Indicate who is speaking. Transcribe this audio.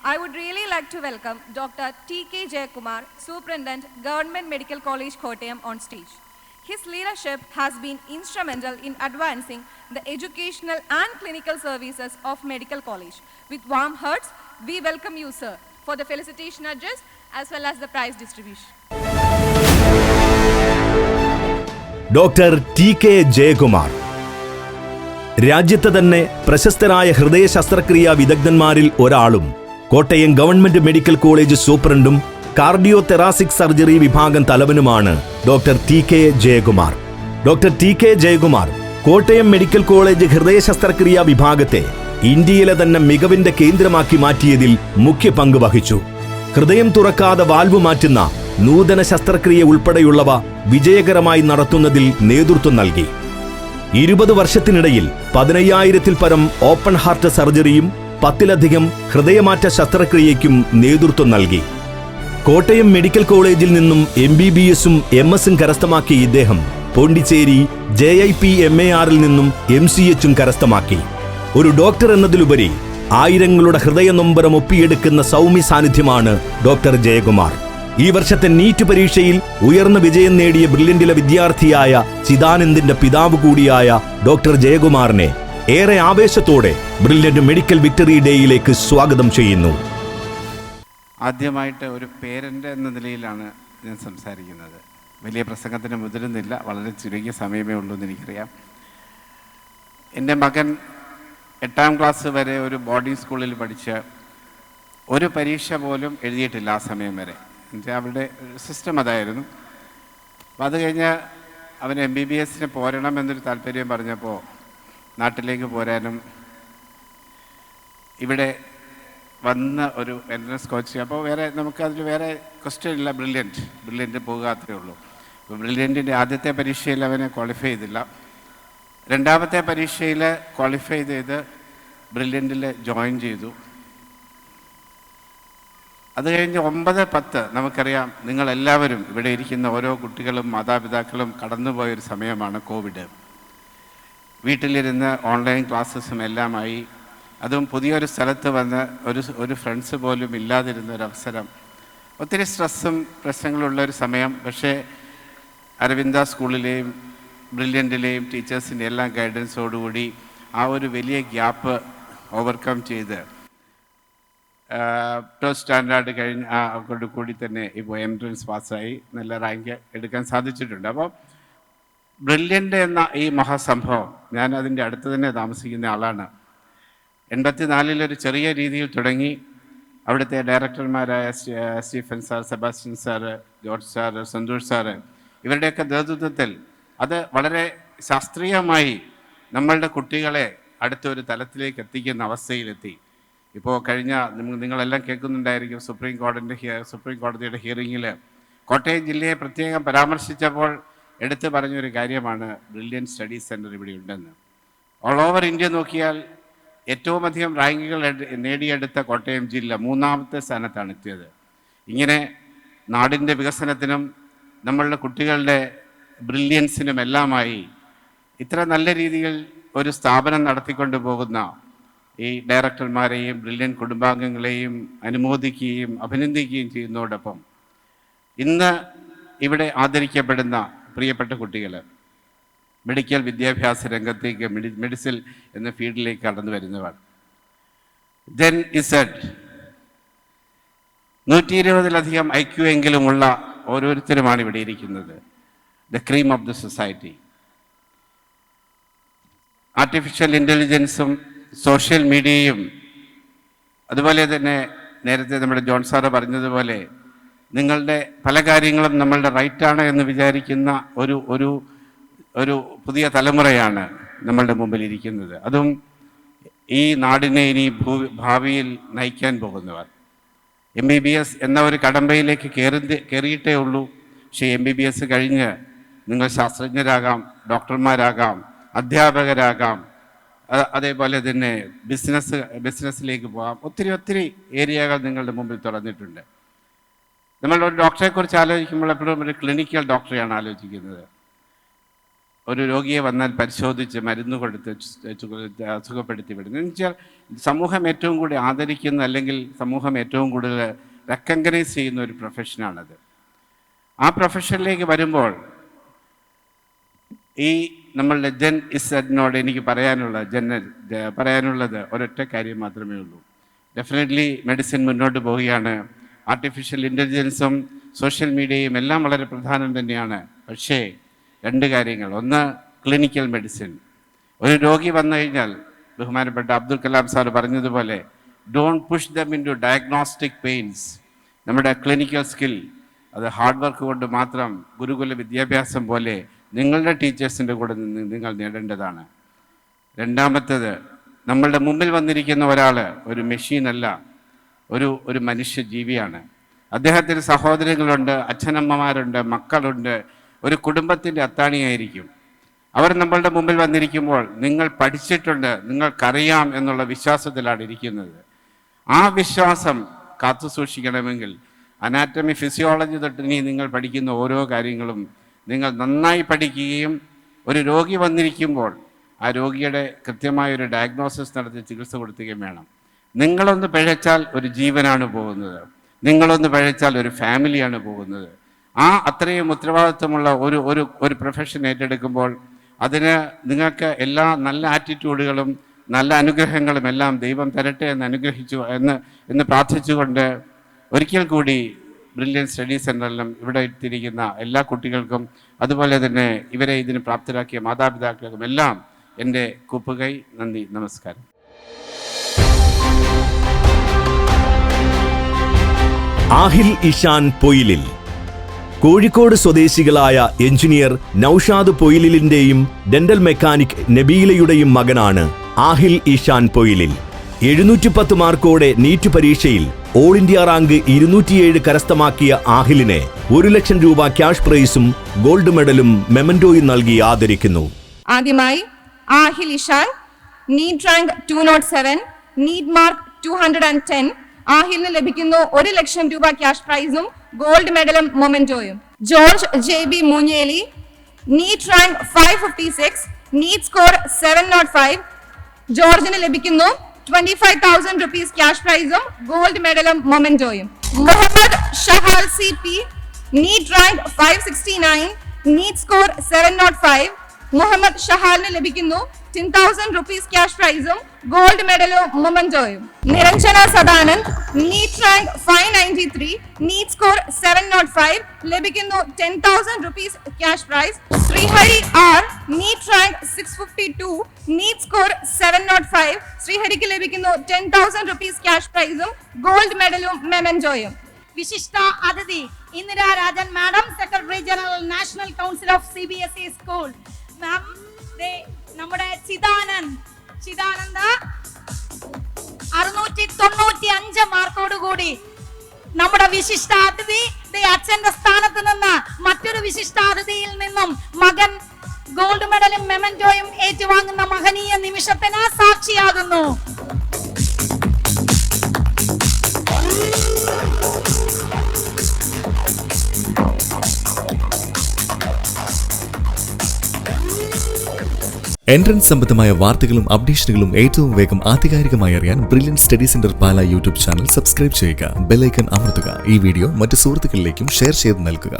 Speaker 1: I would really like to welcome Dr. T.K. Jayakumar, Superintendent, Government Medical College, Kottayam, on stage. His leadership has been instrumental in advancing the educational and clinical services of Medical College. With warm hearts, we welcome you, sir, for the felicitation address as well as the prize distribution.
Speaker 2: Doctor T K Jayakumar രാജ്യത്തെ തന്നെ പ്രശസ്തരായ ഹൃദയ ശസ്ത്രക്രിയാ വിദഗ്ധന്മാരിൽ ഒരാളും Kottayam government medical college സൂപ്രണ്ടും cardio thoracic surgery വിഭാഗം തലവനുമാണ് doctor T K Jayakumar. Doctor T K Jayakumar Kottayam medical college ഹൃദയ ശസ്ത്രക്രിയാ വിഭാഗത്തെ ഇന്ത്യയിലെ തന്നെ മികവിന്റെ കേന്ദ്രമാക്കി മാറ്റിയതിൽ മുഖ്യ പങ്ക് വഹിച്ചു. ഹൃദയം തുറക്കാതെ വാൽവ് മാറ്റുന്ന നൂതന ശസ്ത്രക്രിയ ഉൾപ്പെടെയുള്ളവ വിജയകരമായി നടത്തുന്നതിൽ നേതൃത്വം നൽകി. 20 വർഷത്തിനിടയിൽ 15,000-ൽ പരം ഓപ്പൺ ഹാർട്ട് സർജറിയും 10-ലധികം ഹൃദയമാറ്റ ശസ്ത്രക്രിയയ്ക്കും നേതൃത്വം നൽകി. കോട്ടയം മെഡിക്കൽ കോളേജിൽ നിന്നും MBBS-ഉം MS-ഉം കരസ്ഥമാക്കിയ ഇദ്ദേഹം പോണ്ടിച്ചേരി JIPMAR-ൽ നിന്നും MCH-ഉം കരസ്ഥമാക്കി. ഒരു ഡോക്ടർ എന്നതിലുപരി ആയിരങ്ങളുടെ ഹൃദയ നൊമ്പരം ഒപ്പിയെടുക്കുന്ന സൗമ്യ സാന്നിധ്യമാണ് ഡോക്ടർ ജയകുമാർ. ഈ വർഷത്തെ നീറ്റ് പരീക്ഷയിൽ ഉയർന്ന വിജയം നേടിയ ബ്രില്യന്റിലെ വിദ്യാർത്ഥിയായ ചിദാനന്ദിന്റെ പിതാവ് കൂടിയായ ഡോക്ടർ ജയകുമാറിനെ ഏറെ ആവേശത്തോടെ ബ്രില്യന്റ് മെഡിക്കൽ വിക്ടറി ഡേയിലേക്ക് സ്വാഗതം ചെയ്യുന്നു.
Speaker 3: ആദ്യമായിട്ട് ഒരു പേരൻ്റ് എന്ന നിലയിലാണ് ഞാൻ സംസാരിക്കുന്നത്. വലിയ പ്രസംഗത്തിന് മുതിരുന്നില്ല, വളരെ ചുരുങ്ങിയ സമയമേ ഉള്ളൂ എന്ന് എനിക്കറിയാം. എൻ്റെ മകൻ 8ാം ക്ലാസ് വരെ ഒരു ബോർഡിംഗ് സ്കൂളിൽ പഠിച്ച് ഒരു പരീക്ഷ പോലും എഴുതിയിട്ടില്ല ആ സമയം വരെ. അവരുടെ സിസ്റ്റം അതായിരുന്നു. അപ്പോൾ അത് കഴിഞ്ഞ് അവന് MBBS-ന് പോരണം എന്നൊരു താല്പര്യം പറഞ്ഞപ്പോൾ നാട്ടിലേക്ക് പോരാനും ഇവിടെ വന്ന ഒരു എൻട്രൻസ് കോച്ച്. അപ്പോൾ നമുക്കതിൽ വേറെ ക്വസ്റ്റ്യൻ ഇല്ല, ബ്രില്യൻറ്റ് പോകാത്തേ ഉള്ളൂ. അപ്പോൾ ബ്രില്യൻറ്റിൻ്റെ ആദ്യത്തെ പരീക്ഷയിൽ അവനെ ക്വാളിഫൈ ചെയ്തില്ല. 2ാമത്തെ പരീക്ഷയിൽ ക്വാളിഫൈ ചെയ്ത് ബ്രില്യൻറ്റിൽ ജോയിൻ ചെയ്തു. അത് കഴിഞ്ഞ് 9, 10 നമുക്കറിയാം, നിങ്ങളെല്ലാവരും ഇവിടെ ഇരിക്കുന്ന ഓരോ കുട്ടികളും മാതാപിതാക്കളും കടന്നുപോയൊരു സമയമാണ് കോവിഡ്. വീട്ടിലിരുന്ന് ഓൺലൈൻ ക്ലാസ്സസും എല്ലാമായി, അതും പുതിയൊരു സ്ഥലത്ത് വന്ന് ഒരു ഫ്രണ്ട്സ് പോലും ഇല്ലാതിരുന്നൊരവസരം, ഒത്തിരി സ്ട്രെസ്സും പ്രശ്നങ്ങളുള്ളൊരു സമയം. പക്ഷേ അരവിന്ദ സ്കൂളിലെയും ബ്രില്യൻറ്റിലെയും ടീച്ചേഴ്സിൻ്റെ എല്ലാം ഗൈഡൻസോടുകൂടി ആ ഒരു വലിയ ഗ്യാപ്പ് ഓവർകം ചെയ്ത് ടോപ്പ് സ്റ്റാൻഡേർഡ് കഴിഞ്ഞ കൂടി തന്നെ ഇപ്പോൾ എൻട്രൻസ് പാസ്സായി നല്ല റാങ്ക് എടുക്കാൻ സാധിച്ചിട്ടുണ്ട്. അപ്പോൾ ബ്രില്യൻ്റ് എന്ന ഈ മഹാസംഭവം, ഞാൻ അതിൻ്റെ അടുത്ത് തന്നെ താമസിക്കുന്ന ആളാണ്. 84-ൽ ഒരു ചെറിയ രീതിയിൽ തുടങ്ങി. അവിടുത്തെ ഡയറക്ടർമാരായ Stephen sir, Sebastian sir, George sir, Santhosh sir, ഇവരുടെയൊക്കെ നേതൃത്വത്തിൽ അത് വളരെ ശാസ്ത്രീയമായി നമ്മളുടെ കുട്ടികളെ അടുത്തൊരു തലത്തിലേക്ക് എത്തിക്കുന്ന അവസ്ഥയിലെത്തി. ഇപ്പോൾ കഴിഞ്ഞ നിങ്ങളെല്ലാം കേൾക്കുന്നുണ്ടായിരിക്കും, സുപ്രീം കോടതിയുടെ ഹിയറിങ്ങിൽ കോട്ടയം ജില്ലയെ പ്രത്യേകം പരാമർശിച്ചപ്പോൾ എടുത്തു പറഞ്ഞൊരു കാര്യമാണ് ബ്രില്യൻറ്റ് സ്റ്റഡി സെൻറ്റർ ഇവിടെ ഉണ്ടെന്ന്. ഓൾ ഓവർ ഇന്ത്യ നോക്കിയാൽ ഏറ്റവും അധികം റാങ്കുകൾ നേടിയെടുത്ത കോട്ടയം ജില്ല 3ാമത്തെ സ്ഥാനത്താണ് എത്തിയത്. ഇങ്ങനെ നാടിൻ്റെ വികസനത്തിനും നമ്മളുടെ കുട്ടികളുടെ ബ്രില്യൻസിനും എല്ലാമായി ഇത്ര നല്ല രീതിയിൽ ഒരു സ്ഥാപനം നടത്തിക്കൊണ്ടു പോകുന്ന ഈ ഡയറക്ടർമാരെയും ബ്രില്യൻറ്റ് കുടുംബാംഗങ്ങളെയും അനുമോദിക്കുകയും അഭിനന്ദിക്കുകയും ചെയ്യുന്നതോടൊപ്പം ഇന്ന് ഇവിടെ ആദരിക്കപ്പെടുന്ന പ്രിയപ്പെട്ട കുട്ടികൾ മെഡിക്കൽ വിദ്യാഭ്യാസ രംഗത്തേക്ക് മെഡിസിൻ എന്ന ഫീൽഡിലേക്ക് കടന്നു വരുന്നവർ. ജെൻ ഇസഡ് 120-ലധികം IQ എങ്കിലുമുള്ള ഓരോരുത്തരുമാണ് ഇവിടെ ഇരിക്കുന്നത്. The cream of the society. Artificial ഇൻ്റലിജൻസും സോഷ്യൽ മീഡിയയും അതുപോലെ തന്നെ നേരത്തെ നമ്മുടെ ജോൺ സാറ് പറഞ്ഞതുപോലെ നിങ്ങളുടെ പല കാര്യങ്ങളും നമ്മളുടെ റൈറ്റാണ് എന്ന് വിചാരിക്കുന്ന ഒരു പുതിയ തലമുറയാണ് നമ്മളുടെ മുമ്പിൽ ഇരിക്കുന്നത്. അതും ഈ നാടിനെ ഇനി ഭാവിയിൽ നയിക്കാൻ പോകുന്നവർ. MBBS എന്ന ഒരു കടമ്പയിലേക്ക് കയറിയിട്ടേ ഉള്ളൂ. പക്ഷേ MBBS കഴിഞ്ഞ് നിങ്ങൾ ശാസ്ത്രജ്ഞരാകാം, ഡോക്ടർമാരാകാം, അധ്യാപകരാകാം, അതേപോലെ തന്നെ ബിസിനസ്സിലേക്ക് പോകാം. ഒത്തിരി ഏരിയകൾ നിങ്ങളുടെ മുമ്പിൽ തുറന്നിട്ടുണ്ട്. നമ്മൾ ഒരു ഡോക്ടറെക്കുറിച്ച് ആലോചിക്കുമ്പോൾ എപ്പോഴും ഒരു ക്ലിനിക്കൽ ഡോക്ടറെയാണ് ആലോചിക്കുന്നത്. ഒരു രോഗിയെ വന്നാൽ പരിശോധിച്ച് മരുന്ന് കൊടുത്ത് സുഖപ്പെടുത്തി വിടുന്നത്. എന്ന് വെച്ചാൽ സമൂഹം ഏറ്റവും കൂടുതൽ ആദരിക്കുന്ന, അല്ലെങ്കിൽ സമൂഹം ഏറ്റവും കൂടുതൽ റെക്കഗ്നൈസ് ചെയ്യുന്ന ഒരു പ്രൊഫഷനാണത്. ആ പ്രൊഫഷനിലേക്ക് വരുമ്പോൾ ഈ നമ്മളുടെ ജെൻ ഇസഡിനോട് എനിക്ക് പറയാനുള്ളത് ഒരൊറ്റ കാര്യം മാത്രമേ ഉള്ളൂ. ഡെഫിനറ്റ്ലി മെഡിസിൻ മുന്നോട്ട് പോവുകയാണ്. ആർട്ടിഫിഷ്യൽ ഇൻ്റലിജൻസും സോഷ്യൽ മീഡിയയും എല്ലാം വളരെ പ്രധാനം തന്നെയാണ്. പക്ഷേ 2 കാര്യങ്ങൾ. ഒന്ന്, ക്ലിനിക്കൽ മെഡിസിൻ. ഒരു രോഗി വന്നു കഴിഞ്ഞാൽ ബഹുമാനപ്പെട്ട അബ്ദുൽ കലാം സാർ പറഞ്ഞതുപോലെ don't push them into diagnostic pains. നമ്മുടെ ക്ലിനിക്കൽ സ്കിൽ അത് ഹാർഡ് വർക്ക് കൊണ്ട് മാത്രം, ഗുരുകുല വിദ്യാഭ്യാസം പോലെ നിങ്ങളുടെ ടീച്ചേഴ്സിൻ്റെ കൂടെ നിന്ന് നിങ്ങൾ നേടേണ്ടതാണ്. രണ്ടാമത്തേത്, നമ്മളുടെ മുമ്പിൽ വന്നിരിക്കുന്ന ഒരാൾ ഒരു മെഷീനല്ല, ഒരു മനുഷ്യ ജീവിയാണ്. അദ്ദേഹത്തിന് സഹോദരങ്ങളുണ്ട്, അച്ഛനമ്മമാരുണ്ട്, മക്കളുണ്ട്, ഒരു കുടുംബത്തിൻ്റെ അത്താണിയായിരിക്കും. അവർ നമ്മളുടെ മുമ്പിൽ വന്നിരിക്കുമ്പോൾ നിങ്ങൾ പഠിച്ചിട്ടുണ്ട്, നിങ്ങൾക്കറിയാം എന്നുള്ള വിശ്വാസത്തിലാണ് ഇരിക്കുന്നത്. ആ വിശ്വാസം കാത്തു സൂക്ഷിക്കണമെങ്കിൽ അനാറ്റമി, ഫിസിയോളജി തൊട്ടിനി നിങ്ങൾ പഠിക്കുന്ന ഓരോ കാര്യങ്ങളും നിങ്ങൾ നന്നായി പഠിക്കുകയും ഒരു രോഗി വന്നിരിക്കുമ്പോൾ ആ രോഗിയുടെ കൃത്യമായൊരു ഡയഗ്നോസിസ് നടത്തി ചികിത്സ കൊടുക്കുകയും വേണം. നിങ്ങളൊന്ന് പിഴച്ചാൽ ഒരു ജീവനാണ് പോകുന്നത്, നിങ്ങളൊന്ന് പിഴച്ചാൽ ഒരു ഫാമിലിയാണ് പോകുന്നത്. ആ അത്രയും ഉത്തരവാദിത്വമുള്ള ഒരു പ്രൊഫഷൻ ഏറ്റെടുക്കുമ്പോൾ അതിന് നിങ്ങൾക്ക് എല്ലാ നല്ല ആറ്റിറ്റ്യൂഡുകളും നല്ല അനുഗ്രഹങ്ങളും എല്ലാം ദൈവം തരട്ടെ എന്ന് പ്രാർത്ഥിച്ചുകൊണ്ട് ഒരിക്കൽ കൂടി ബ്രില്യൻ സ്റ്റഡി സെൻ്ററിലും ഇവിടെ എത്തിയിരിക്കുന്ന എല്ലാ കുട്ടികൾക്കും അതുപോലെ തന്നെ ഇവരെ ഇതിന് പ്രാപ്തരാക്കിയ മാതാപിതാക്കൾക്കും എല്ലാം എൻ്റെ കൂപ്പുകൈ. നന്ദി, നമസ്കാരം.
Speaker 2: ആഹിൽ ഇഷാൻ പൊയിലിൽ. കോഴിക്കോട് സ്വദേശികളായ എഞ്ചിനീയർ നൌഷാദ് പൊയിലിലിന്റെയും ഡെന്റൽ മെക്കാനിക് നബീലയുടെയും മകനാണ് ആഹിൽ ഇഷാൻ പൊയിലിൽ. 710 മാർക്കോടെ നീറ്റ് പരീക്ഷയിൽ ഓൾ ഇന്ത്യ റാങ്ക് 207 കരസ്ഥമാക്കിയ ആഹിലിനെ 1 ലക്ഷം രൂപ ക്യാഷ് പ്രൈസും ഗോൾഡ് മെഡലും മെമന്റോയും നൽകി ആദരിക്കുന്നു.
Speaker 1: ആദ്യമായി Ahil Ishan, NEET rank 207, NEET mark 210. ആഹിലിന് ലഭിക്കുന്നു 1 ലക്ഷം രൂപ ക്യാഷ് പ്രൈസും ഗോൾഡ് മെഡലും മൊമെന്റോയും. George JB Moonjeli, NEET rank 556, NEET score 705. ജോർജിന് ലഭിക്കുന്നു 25,000 rupees ക്യാഷ് പ്രൈസും ഗോൾഡ് മെഡലും മൊമെന്റോയും. Muhammad Shahal CP, NEET rank 569, NEET score 705. മുഹമ്മദ് ഷഹാലിന് ലഭിക്കുന്നു 10,000 rupees ക്യാഷ് പ്രൈസും ഗോൾഡ് മെഡലും മൊമെന്റോയും. Niranjana Sadanand, NEET rank 593, NEET score 705, ലഭിക്കുന്നു 10,000 rupees cash prize. Sreehari R, NEET rank 652, NEET score 705, ശ്രീഹരിക്ക് ലഭിക്കുന്നു 10,000 rupees ക്യാഷ് പ്രൈസും ഗോൾഡ് മെഡലും മെമന്റോയും.
Speaker 4: വിശിഷ്ട അതിഥി Indira Rajan madam, secretary general national council of CBSE school. Ma'am, നമ്മുടെ ചിദാനന്ദ് 695 മാർക്കോട് കൂടി നമ്മുടെ വിശിഷ്ടാതിഥി അച്ഛന്റെ സ്ഥാനത്ത് നിന്ന് മറ്റൊരു വിശിഷ്ടാതിഥിയിൽ നിന്നും മകൻ ഗോൾഡ് മെഡലും മെമന്റോയും ഏറ്റുവാങ്ങുന്ന മഹനീയ നിമിഷത്തിന് സാക്ഷിയാകുന്നു.
Speaker 5: എൻട്രൻസ് സംബന്ധമായ വാർത്തകളും അപ്ഡേഷനുകളും ഏറ്റവും വേഗം ആധികാരികമായി അറിയാൻ ബ്രില്യൻ സ്റ്റഡി സെന്റർ പാല യൂട്യൂബ് ചാനൽ സബ്സ്ക്രൈബ് ചെയ്യുക. ബെൽ ഐക്കൺ അമർത്തുക. ഈ വീഡിയോ മറ്റു സുഹൃത്തുക്കളിലേക്കും ഷെയർ ചെയ്ത് നൽകുക.